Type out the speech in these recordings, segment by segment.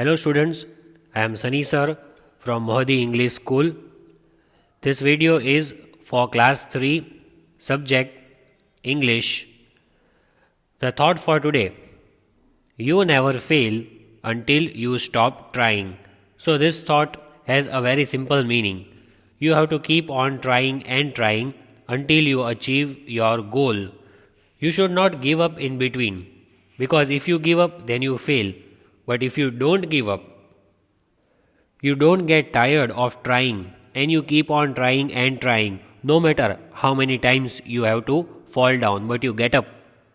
Hello students, I am Sunny sir from Mohadi English School. This video is for class 3 subject English. The thought for today: you never fail until you stop trying. So this thought has a very simple meaning. You have to keep on trying and trying until you achieve your goal. You should not give up in between, because if you give up then you fail. But if you don't give up, you don't get tired of trying and you keep on trying and trying, no matter how many times you have to fall down, but you get up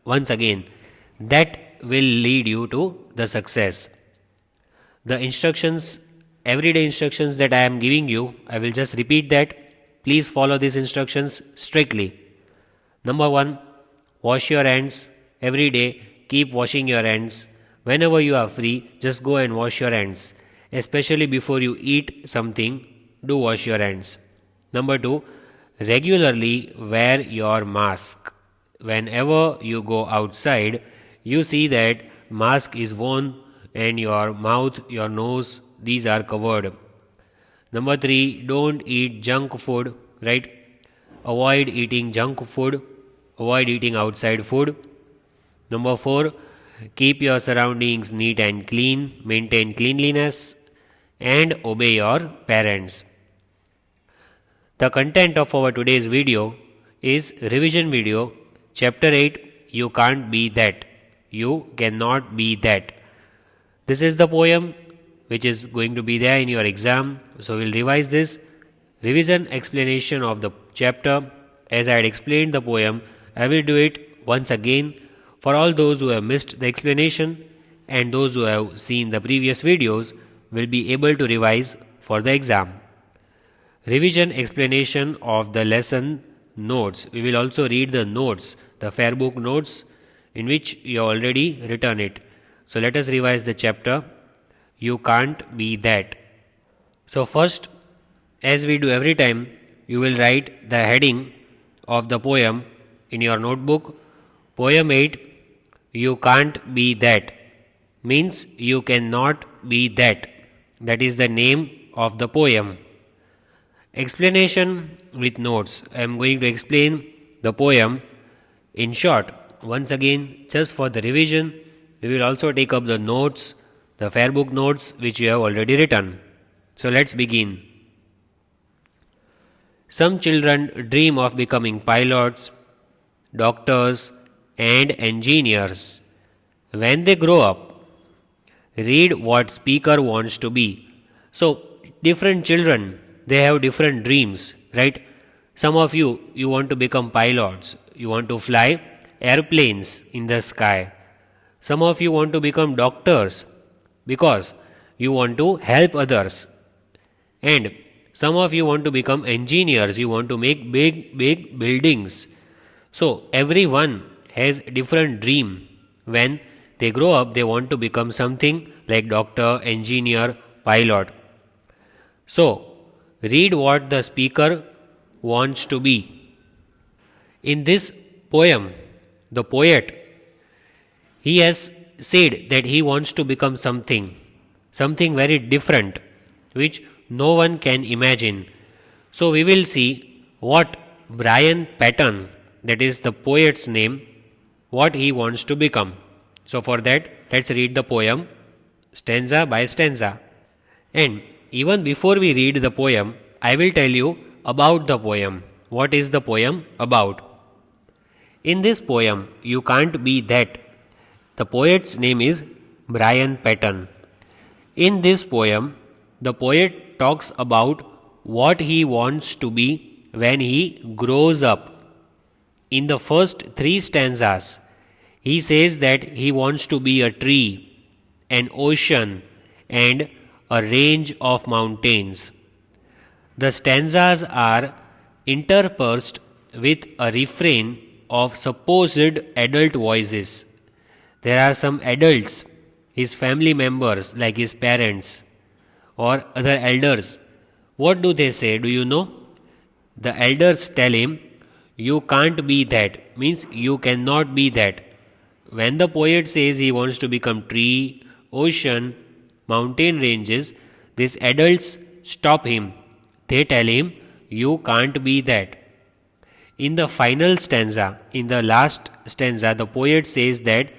once again. That will lead you to the success. The instructions, everyday instructions that I am giving you, I will just repeat that. Please follow these instructions strictly. Number 1, wash your hands every day. Keep washing your hands. Whenever you are free, just go and wash your hands. Especially before you eat something, do wash your hands. Number 2, regularly wear your mask. Whenever you go outside, you see that mask is worn and your mouth, your nose, these are covered. Number 3, don't eat junk food, right? Avoid eating junk food. Avoid eating outside food. Number 4, keep your surroundings neat and clean, maintain cleanliness, and obey your parents. The content of our today's video is revision video, chapter 8, You Can't Be That. You Cannot Be That. This is the poem which is going to be there in your exam. So we'll revise this. Revision explanation of the chapter. As I had explained the poem, I will do it once again for all those who have missed the explanation, and those who have seen the previous videos will be able to revise for the exam. Revision explanation of the lesson notes. We will also read the notes, the Fairbook notes, in which you have already written it. So let us revise the chapter, You Can't Be That. So first, as we do every time, you will write the heading of the poem in your notebook. Poem 8, You Can't Be That, means you cannot be that. That is the name of the poem. Explanation with notes. I am going to explain the poem in short. Once again, just for the revision, we will also take up the notes, the Fairbook notes which you have already written. So let's begin. Some children dream of becoming pilots, doctors, and engineers. When they grow up, read what speaker wants to be. So different children, they have different dreams, right? Some of you want to become pilots, you want to fly airplanes in the sky. Some of you want to become doctors because you want to help others, and some of you want to become engineers, you want to make big buildings. So everyone has different dream. When they grow up, they want to become something like doctor, engineer, pilot. So read what the speaker wants to be. In this poem, the poet, he has said that he wants to become something very different, which no one can imagine. So we will see what Brian Patton, that is the poet's name, what he wants to become. So for that, let's read the poem stanza by stanza. And even before we read the poem, I will tell you about the poem. What is the poem about? In this poem, You Can't Be That, the poet's name is Brian Patton. In this poem, the poet talks about what he wants to be when he grows up. In the first 3 stanzas, he says that he wants to be a tree, an ocean, and a range of mountains. The stanzas are interspersed with a refrain of supposed adult voices. There are some adults, his family members like his parents or other elders. What do they say? Do you know? The elders tell him, you can't be that, means you cannot be that. When the poet says he wants to become tree, ocean, mountain ranges, these adults stop him. They tell him, "You can't be that." In the final stanza, in the last stanza, the poet says that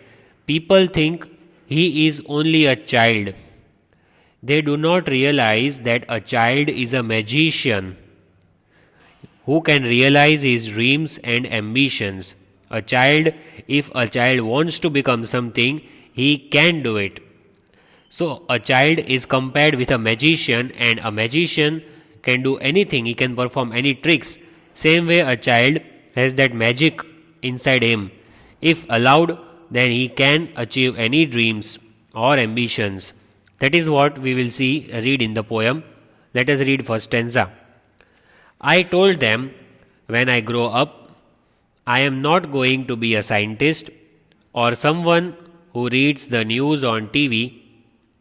people think he is only a child. They do not realize that a child is a magician who can realize his dreams and ambitions. A child, if a child wants to become something, he can do it. So, a child is compared with a magician, and a magician can do anything, he can perform any tricks. Same way, a child has that magic inside him. If allowed, then he can achieve any dreams or ambitions. That is what we will read in the poem. Let us read first stanza. I told them, when I grow up, I am not going to be a scientist or someone who reads the news on TV.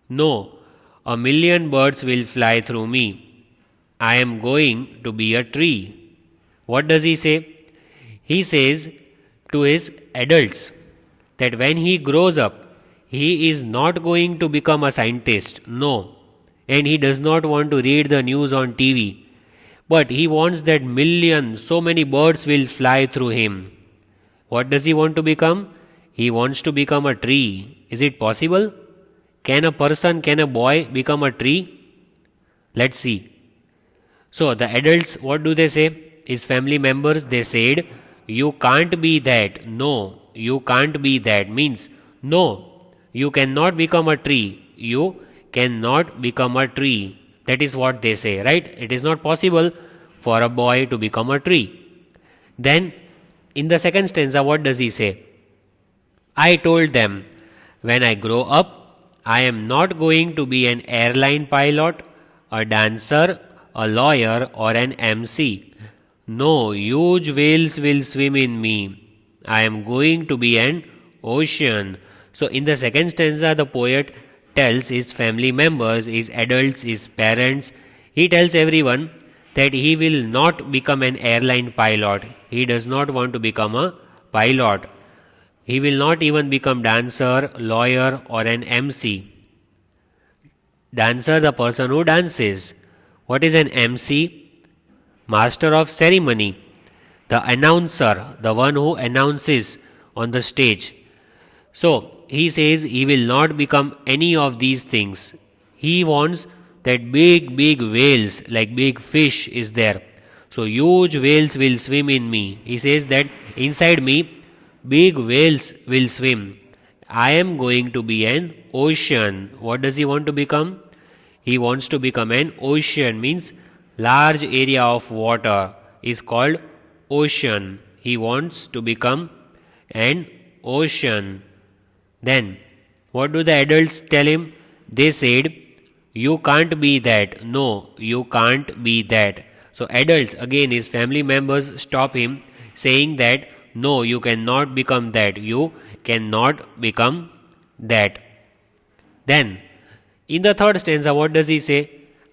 No, a million birds will fly through me. I am going to be a tree. What does he say? He says to his adults that when he grows up, he is not going to become a scientist. No, and he does not want to read the news on TV. But he wants that so many birds will fly through him. What does he want to become? He wants to become a tree. Is it possible? Can a boy become a tree? Let's see. So the adults, what do they say? His family members, they said, you can't be that. No, you can't be that. Means, no, you cannot become a tree. You cannot become a tree. That is what they say, right? It is not possible for a boy to become a tree. Then, in the second stanza, what does he say? I told them, when I grow up, I am not going to be an airline pilot, a dancer, a lawyer, or an MC. No, huge whales will swim in me. I am going to be an ocean. So, in the second stanza, the poet tells his family members, his adults, his parents, he tells everyone that he will not become an airline pilot. He does not want to become a pilot. He will not even become dancer, lawyer, or an MC. Dancer, the person who dances. What is an MC? Master of ceremony. The announcer, the one who announces on the stage. So, he says he will not become any of these things. He wants that big whales, like big fish is there. So huge whales will swim in me. He says that inside me, big whales will swim. I am going to be an ocean. What does he want to become? He wants to become an ocean, means large area of water is called ocean. He wants to become an ocean. Then, what do the adults tell him? They said, you can't be that. No, you can't be that. So, adults, again, his family members stop him, saying that, no, you cannot become that. You cannot become that. Then, in the third stanza, what does he say?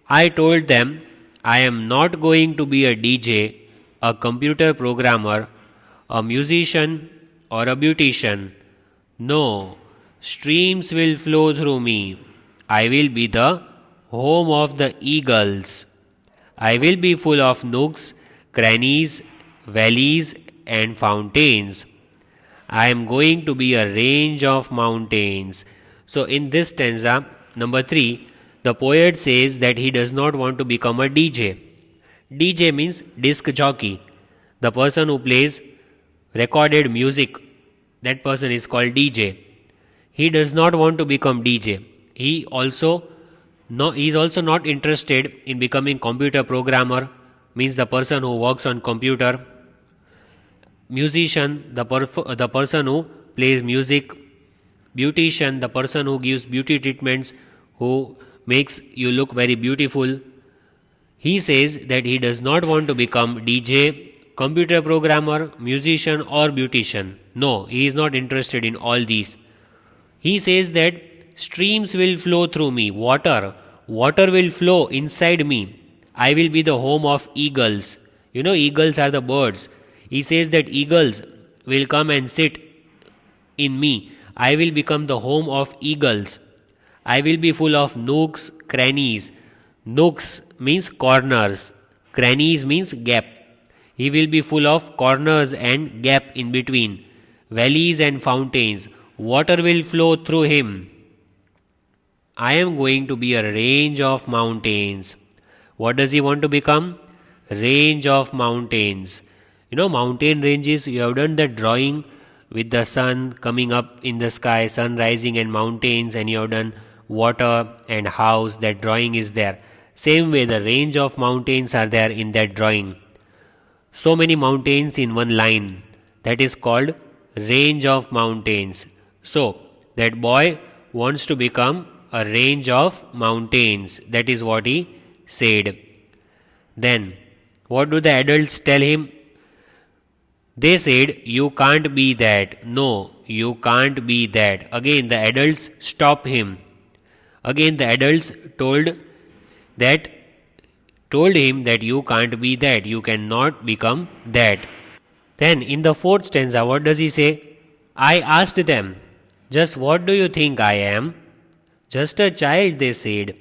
I told them, I am not going to be a DJ, a computer programmer, a musician, or a beautician. No, streams will flow through me. I will be the home of the eagles. I will be full of nooks, crannies, valleys, and fountains. I am going to be a range of mountains. So, in this stanza, number 3, the poet says that he does not want to become a DJ. DJ means disc jockey. The person who plays recorded music, that person is called DJ. He does not want to become DJ. He is also not interested in becoming computer programmer, means the person who works on computer. Musician, the person who plays music. Beautician, the person who gives beauty treatments, who makes you look very beautiful. He says that he does not want to become DJ, computer programmer, musician, or beautician. No, he is not interested in all these. He says that streams will flow through me, water will flow inside me. I will be the home of eagles. You know, eagles are the birds. He says that eagles will come and sit in me. I will become the home of eagles. I will be full of nooks, crannies. Nooks means corners, crannies means gap. He will be full of corners and gap in between, valleys and fountains. Water will flow through him. I am going to be a range of mountains. What does he want to become? Range of mountains. You know, mountain ranges, you have done that drawing with the sun coming up in the sky, sun rising and mountains, and you have done water and house. That drawing is there. Same way, the range of mountains are there in that drawing. So many mountains in one line. That is called range of mountains. So, that boy wants to become a range of mountains. That is what he said. Then, what do the adults tell him? They said, you can't be that. No, you can't be that. Again, the adults stop him. Again, the adults told him that you can't be that. You cannot become that. Then, in the fourth stanza, what does he say? I asked them, just what do you think I am? Just a child, they said.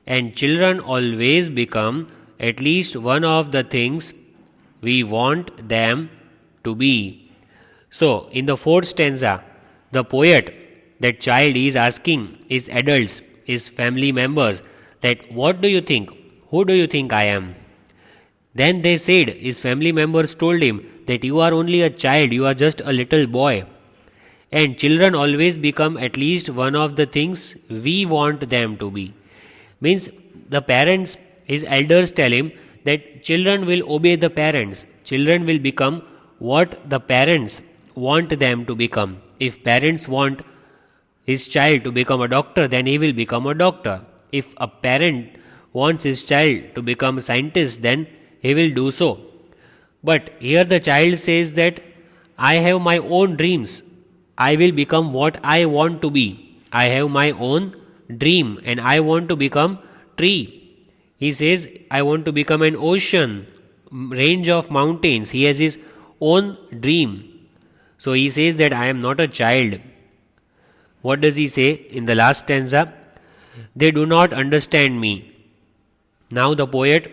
And children always become at least one of the things we want them to be. So, in the fourth stanza, the poet, that child is asking his adults, his family members, that what do you think? Who do you think I am? Then they said, his family members told him that you are only a child, you are just a little boy. And children always become at least one of the things we want them to be. Means the parents, his elders tell him that children will obey the parents. Children will become what the parents want them to become. If parents want his child to become a doctor, then he will become a doctor. If a parent wants his child to become a scientist, then he will do so. But here the child says that I have my own dreams. I will become what I want to be. I have my own dream and I want to become tree. He says, I want to become an ocean, range of mountains. He has his own dream. So he says that I am not a child. What does he say in the last stanza? They do not understand me. Now the poet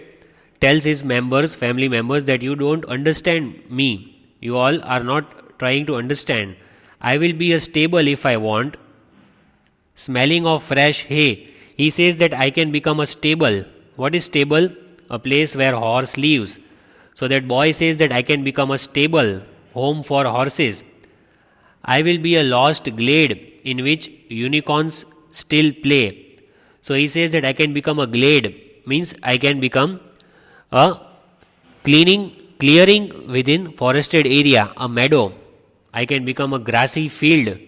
tells his members, family members, that you don't understand me. You all are not trying to understand. I will be a stable if I want. Smelling of fresh hay. He says that I can become a stable. What is stable? A place where horse lives. So that boy says that I can become a stable, home for horses. I will be a lost glade in which unicorns still play. So he says that I can become a glade, means I can become a clearing within forested area, a meadow. I can become a grassy field.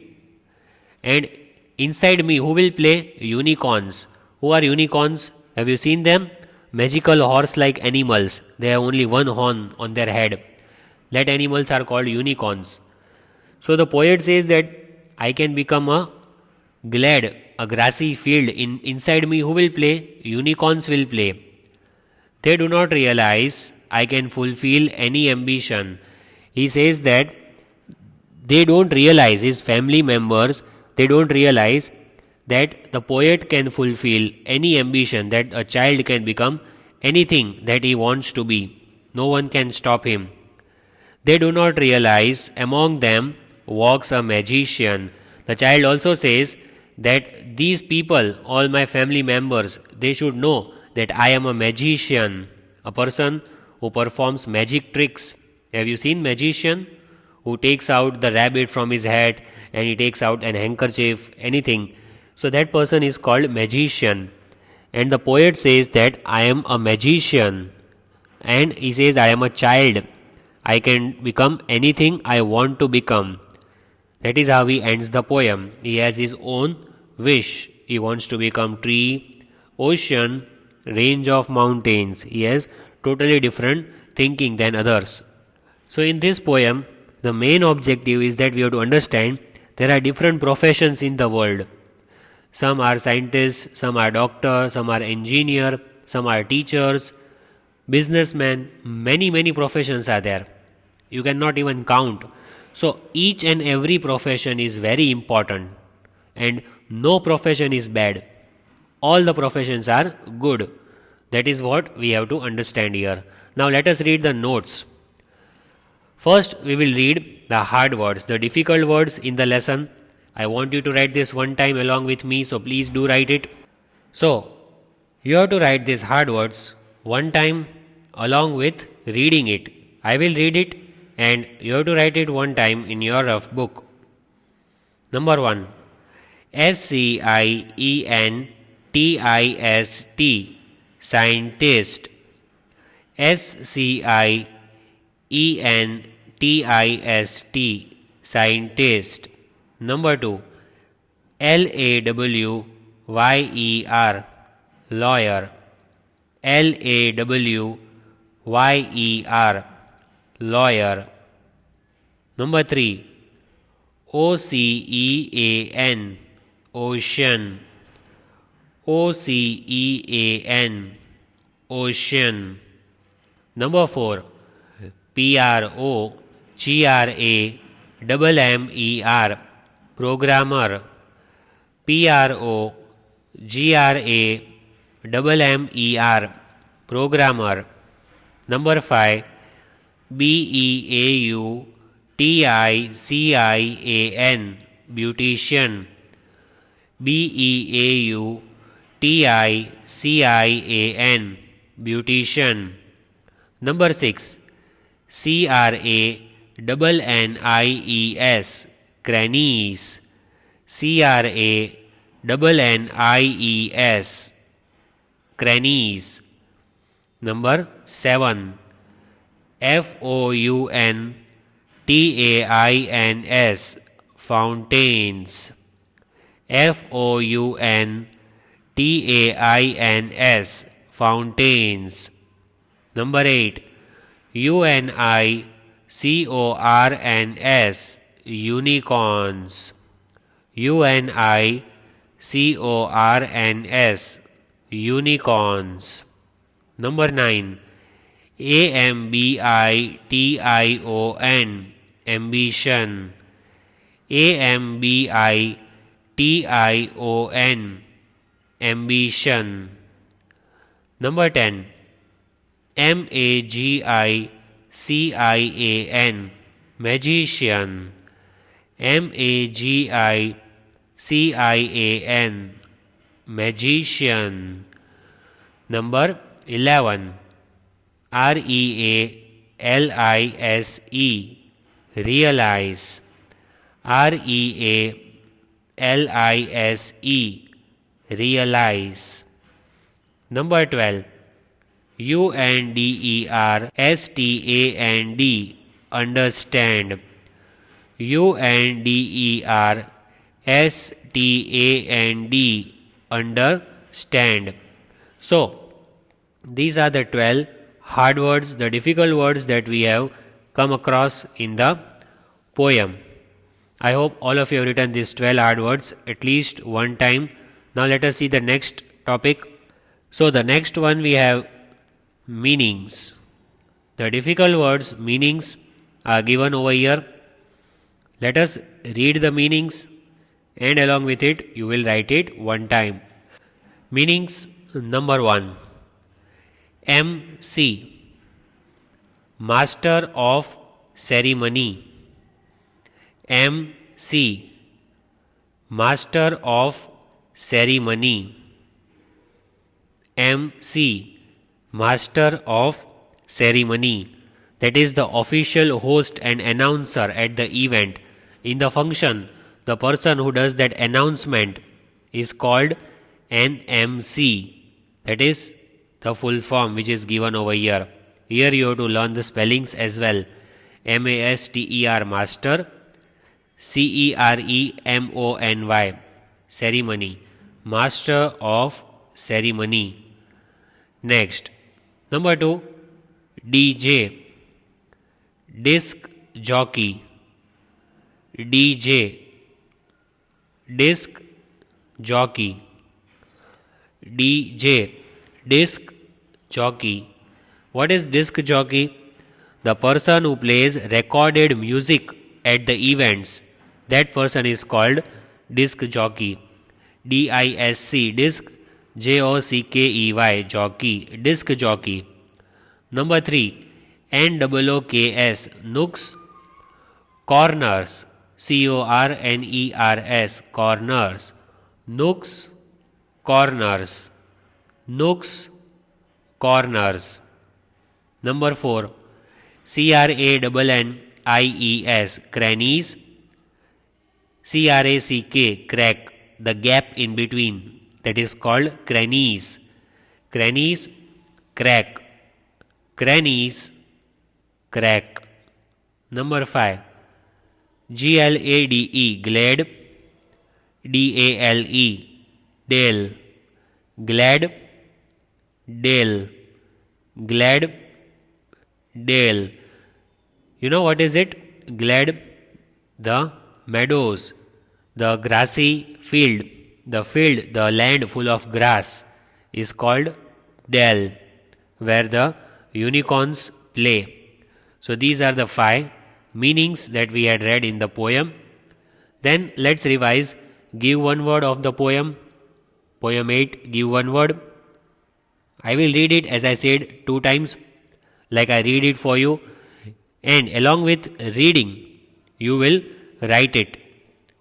And inside me, who will play? Unicorns. Who are unicorns? Have you seen them? Magical horse-like animals. They have only one horn on their head. That animals are called unicorns. So the poet says that I can become a glade, a grassy field. Inside me, who will play? Unicorns will play. They do not realize I can fulfill any ambition. He says that they don't realize, his family members, they don't realize that the poet can fulfill any ambition, that a child can become anything that he wants to be. No one can stop him. They do not realize among them walks a magician. The child also says that these people, all my family members, they should know that I am a magician, a person who performs magic tricks. Have you seen magician? Who takes out the rabbit from his hat and he takes out an handkerchief, anything. So that person is called magician. And the poet says that I am a magician. And he says I am a child. I can become anything I want to become. That is how he ends the poem. He has his own wish. He wants to become tree, ocean, range of mountains. He has totally different thinking than others. So in this poem, the main objective is that we have to understand there are different professions in the world. Some are scientists, some are doctors, some are engineers, some are teachers, businessmen. Many professions are there. You cannot even count. So each and every profession is very important. And No profession is bad. All the professions are good. That is what we have to understand here. Now let us read the notes. First, we will read the hard words, the difficult words in the lesson. I want you to write this one time along with me, so please do write it. So, you have to write these hard words one time along with reading it. I will read it and you have to write it one time in your rough book. Number 1. SCIENTIST, scientist. SCIENTIST, scientist. Number 2. LAWYER, lawyer. LAWYER, lawyer. Number 3. OCEAN, ocean. OCEAN, ocean. Number 4. PROGRAMMER, programmer. PROGRAMMER, programmer. Number 5. BEAUTICIAN, beautician. BEAUTICIAN, beautician. Number 6. CRANNIES, cranies. CRANNIES, cranies. Number 7. FOUNTAINS, fountains. FOUNTAINS, fountains. Number 8. UNICORNS, unicorns. UNICORNS, unicorns. Number 9. AMBITION, ambition. AMBITION, ambition. Number 10. MAGICIAN, magician. MAGICIAN, magician. Number 11. REALISE, realize. REALISE, realize. Number 12. UNDERSTAND, understand. UNDERSTAND, understand. So, these are the 12 hard words, the difficult words that we have come across in the poem. I hope all of you have written these 12 hard words at least one time. Now let us see the next topic. So the next one we have meanings. The difficult words meanings are given over here. Let us read the meanings and along with it you will write it one time. Meanings number 1. MC, master of ceremony. MC, master of ceremony. MC, master of ceremony. That is the official host and announcer at the event. In the function, the person who does that announcement is called an MC. That is the full form which is given over here. Here you have to learn the spellings as well. MASTER, master. CEREMONY, ceremony. Master of ceremony. Next. Number 2. DJ, disc jockey. DJ, disc jockey. DJ, disc jockey. What is disc jockey? The person who plays recorded music at the events. That person is called disc jockey. D-I-S-C, disc. J-O-C-K-E-Y, jockey, disc jockey. Number 3, N-O-O-K-S, nooks, corners, C-O-R-N-E-R-S, corners, nooks, corners, nooks, corners. Number 4, C-R-A-N-N-I-E-S, crannies, C-R-A-C-K, crack, the gap in between, that is called crannies. Crannies, crack, crannies, crack. Number 5, G-L-A-D-E, glade, D-A-L-E, dale, glad, dale, glad, dale. You know what is it? Glad, the meadows, the grassy field, the land full of grass is called dell, where the unicorns play. So these are the 5 meanings that we had read in the poem. Then let's revise. Give one word of the poem. Poem 8, give one word. I will read it as I said 2 times, like I read it for you, and along with reading you will write it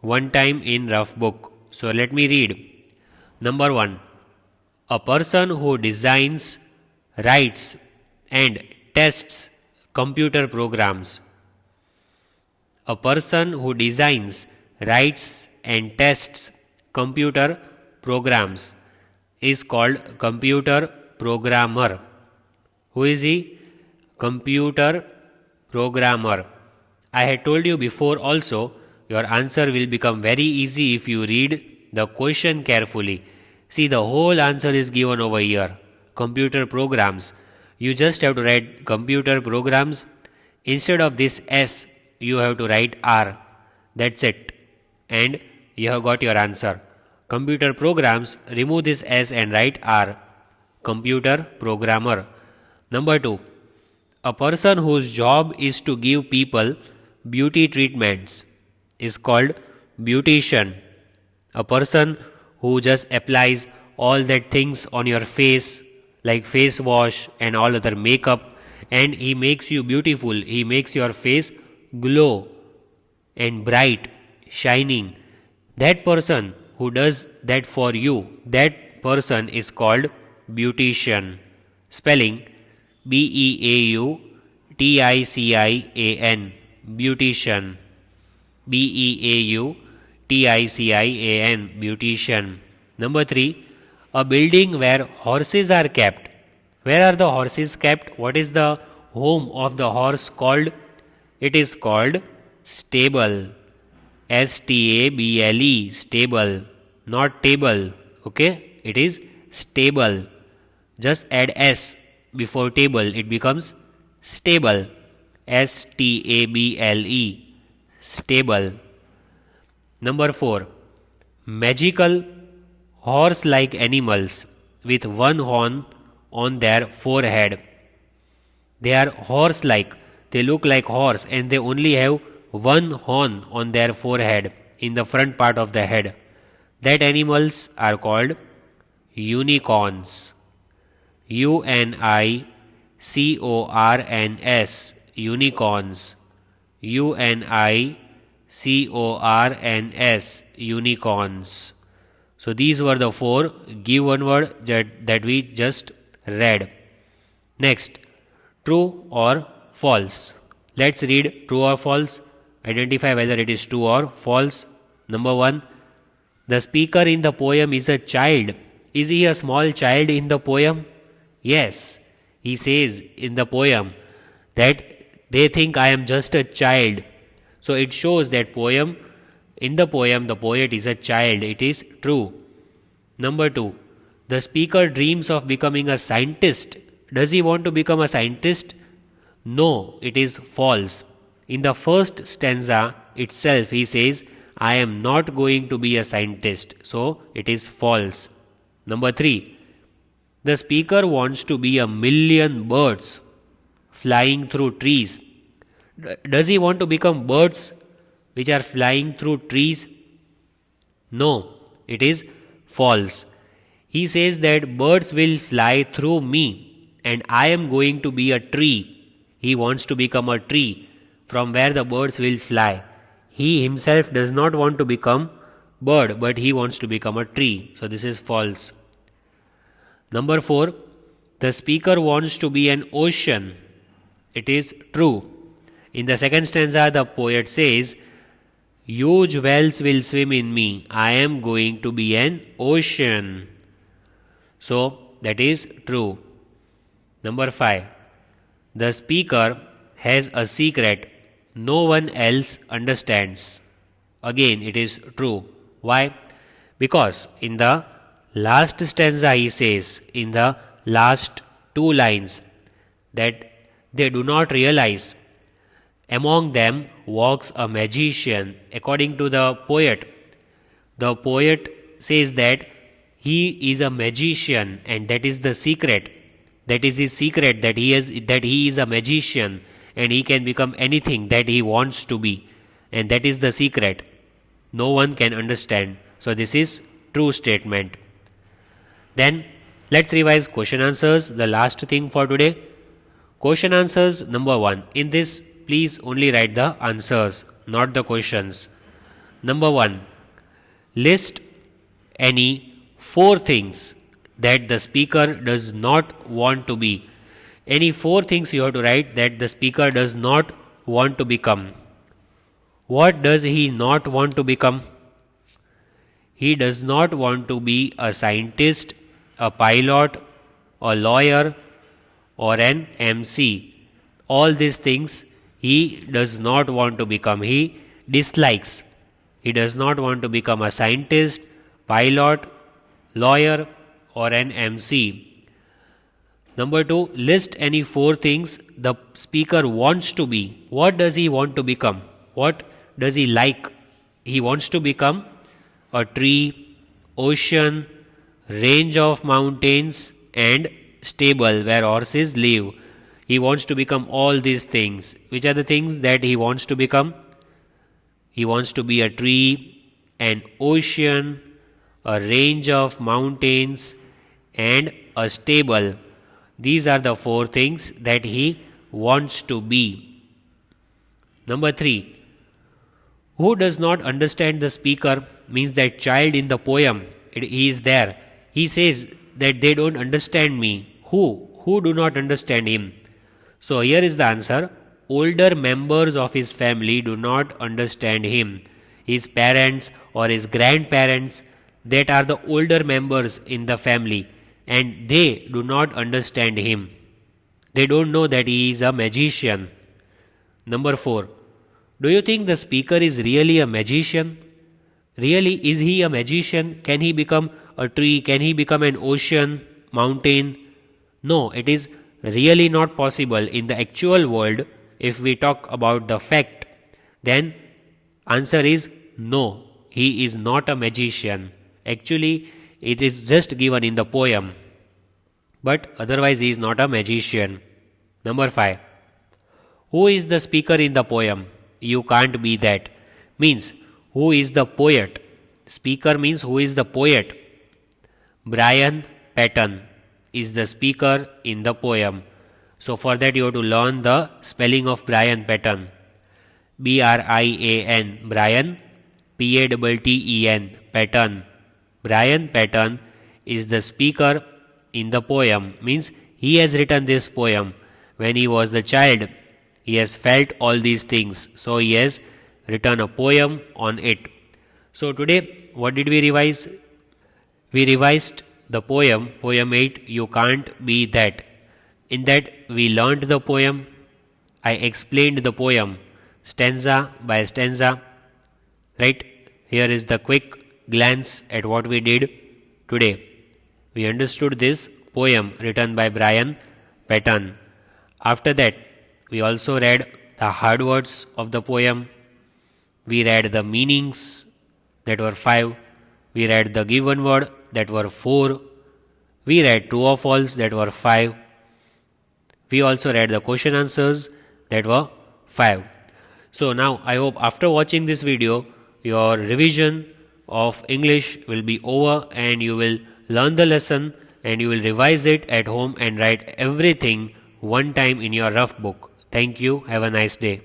1 time in rough book. So let me read. Number 1, a person who designs, writes and tests computer programs. A person who designs, writes and tests computer programs is called computer programmer. Who is he? Computer programmer. I had told you before also, your answer will become very easy if you read the question carefully. See, the whole answer is given over here. Computer programs. You just have to write computer programs. Instead of this S, you have to write R. That's it. And you have got your answer. Computer programs, remove this S and write R. Computer programmer. Number 2, a person whose job is to give people beauty treatments is called beautician. A person who just applies all that things on your face, like face wash and all other makeup, and he makes you beautiful, he makes your face glow and bright, shining. That person who does that for you, that person is called beautician. Spelling B-E-A-U-T-I-C-I-A-N, beautician. B-E-A-U-T-I-C-I-A-N, beautician. Number 3, a building where horses are kept. Where are the horses kept? What is the home of the horse called? It is called stable. S-T-A-B-L-E, stable, not table. Okay? It is stable. Just add S before table, it becomes stable. S-T-A-B-L-E, stable. Number 4, magical horse-like animals with 1 horn on their forehead. They are horse-like, they look like horse and they only have 1 horn on their forehead in the front part of the head. That animals are called unicorns. U-N-I-C-O-R-N-S, unicorns. U-N-I-C-O-R-N-S, unicorns. So these were the 4 give one word that we just read. Next, true or false. Let's read true or false. Identify whether it is true or false. Number 1, the speaker in the poem is a child. Is he a small child in the poem? Yes, he says in the poem that they think I am just a child. So it shows that in the poem the poet is a child. It is true. Number 2, the speaker dreams of becoming a scientist. Does he want to become a scientist? No, it is false. In the first stanza itself he says, I am not going to be a scientist. So it is false. Number 3, the speaker wants to be 1,000,000 birds flying through trees. Does he want to become birds which are flying through trees? No, it is false. He says that birds will fly through me and I am going to be a tree. He wants to become a tree from where the birds will fly. He himself does not want to become bird, but he wants to become a tree. So this is false. Number 4, the speaker wants to be an ocean. It is true. In the second stanza, the poet says, huge whales will swim in me. I am going to be an ocean. So that is true. Number 5, the speaker has a secret no one else understands. Again, it is true. Why? Because in the last stanza he says, in the last 2 lines, that they do not realize among them walks a magician. According to the poet says that he is a magician, and that is the secret. That is his secret, that he is a magician and he can become anything that he wants to be. And that is the secret. No one can understand. So this is true statement. Then let's revise question answers, the last thing for today. Question answers number 1. In this, please only write the answers, not the questions. Number 1. List any 4 things that the speaker does not want to be. Any 4 things you have to write that the speaker does not want to become. What does he not want to become? He does not want to be a scientist, a pilot, a lawyer, or an MC. All these things he does not want to become. He dislikes. He does not want to become a scientist, pilot, lawyer, or an MC. Number 2, list any 4 things the speaker wants to be. What does he want to become? What does he like? He wants to become a tree, ocean, range of mountains, and stable where horses live. He wants to become all these things. Which are the things that he wants to become? He wants to be a tree, an ocean, a range of mountains, and a stable. These are the 4 things that he wants to be. Number 3. Who does not understand the speaker? Means that child in the poem. He is there. He says that they don't understand me. Who? Who do not understand him? So here is the answer. Older members of his family do not understand him. His parents or his grandparents, that are the older members in the family, and they do not understand him. They don't know that he is a magician. Number 4. Do you think the speaker is really a magician? Really, is he a magician? Can he become a tree? Can he become an ocean, mountain? No, it is really not possible. In the actual world, if we talk about the fact, then answer is no. He is not a magician. Actually, it is just given in the poem. But otherwise he is not a magician. Number 5. Who is the speaker in the poem? You can't be that. Means, who is the poet? Speaker means who is the poet? Brian Patton is the speaker in the poem. So for that you have to learn the spelling of Brian Patton. B-R-I-A-N, Brian, P-A-T-T-E-N, Patton. Brian Patton is the speaker in the poem. Means he has written this poem. When he was a child, he has felt all these things. So he has written a poem on it. So today, what did we revise? We revised the poem 8, You Can't Be That. In that, we learnt the poem. I explained the poem stanza by stanza. Right? Here is the quick glance at what we did today. We understood this poem written by Brian Patton. After that, we also read the hard words of the poem. We read the meanings, that were 5. We read the given word, that were 4. We read true or false, that were 5. We also read the question answers, that were 5. So now I hope after watching this video, your revision of English will be over and you will learn the lesson and you will revise it at home and write everything one time in your rough book. Thank you. Have a nice day.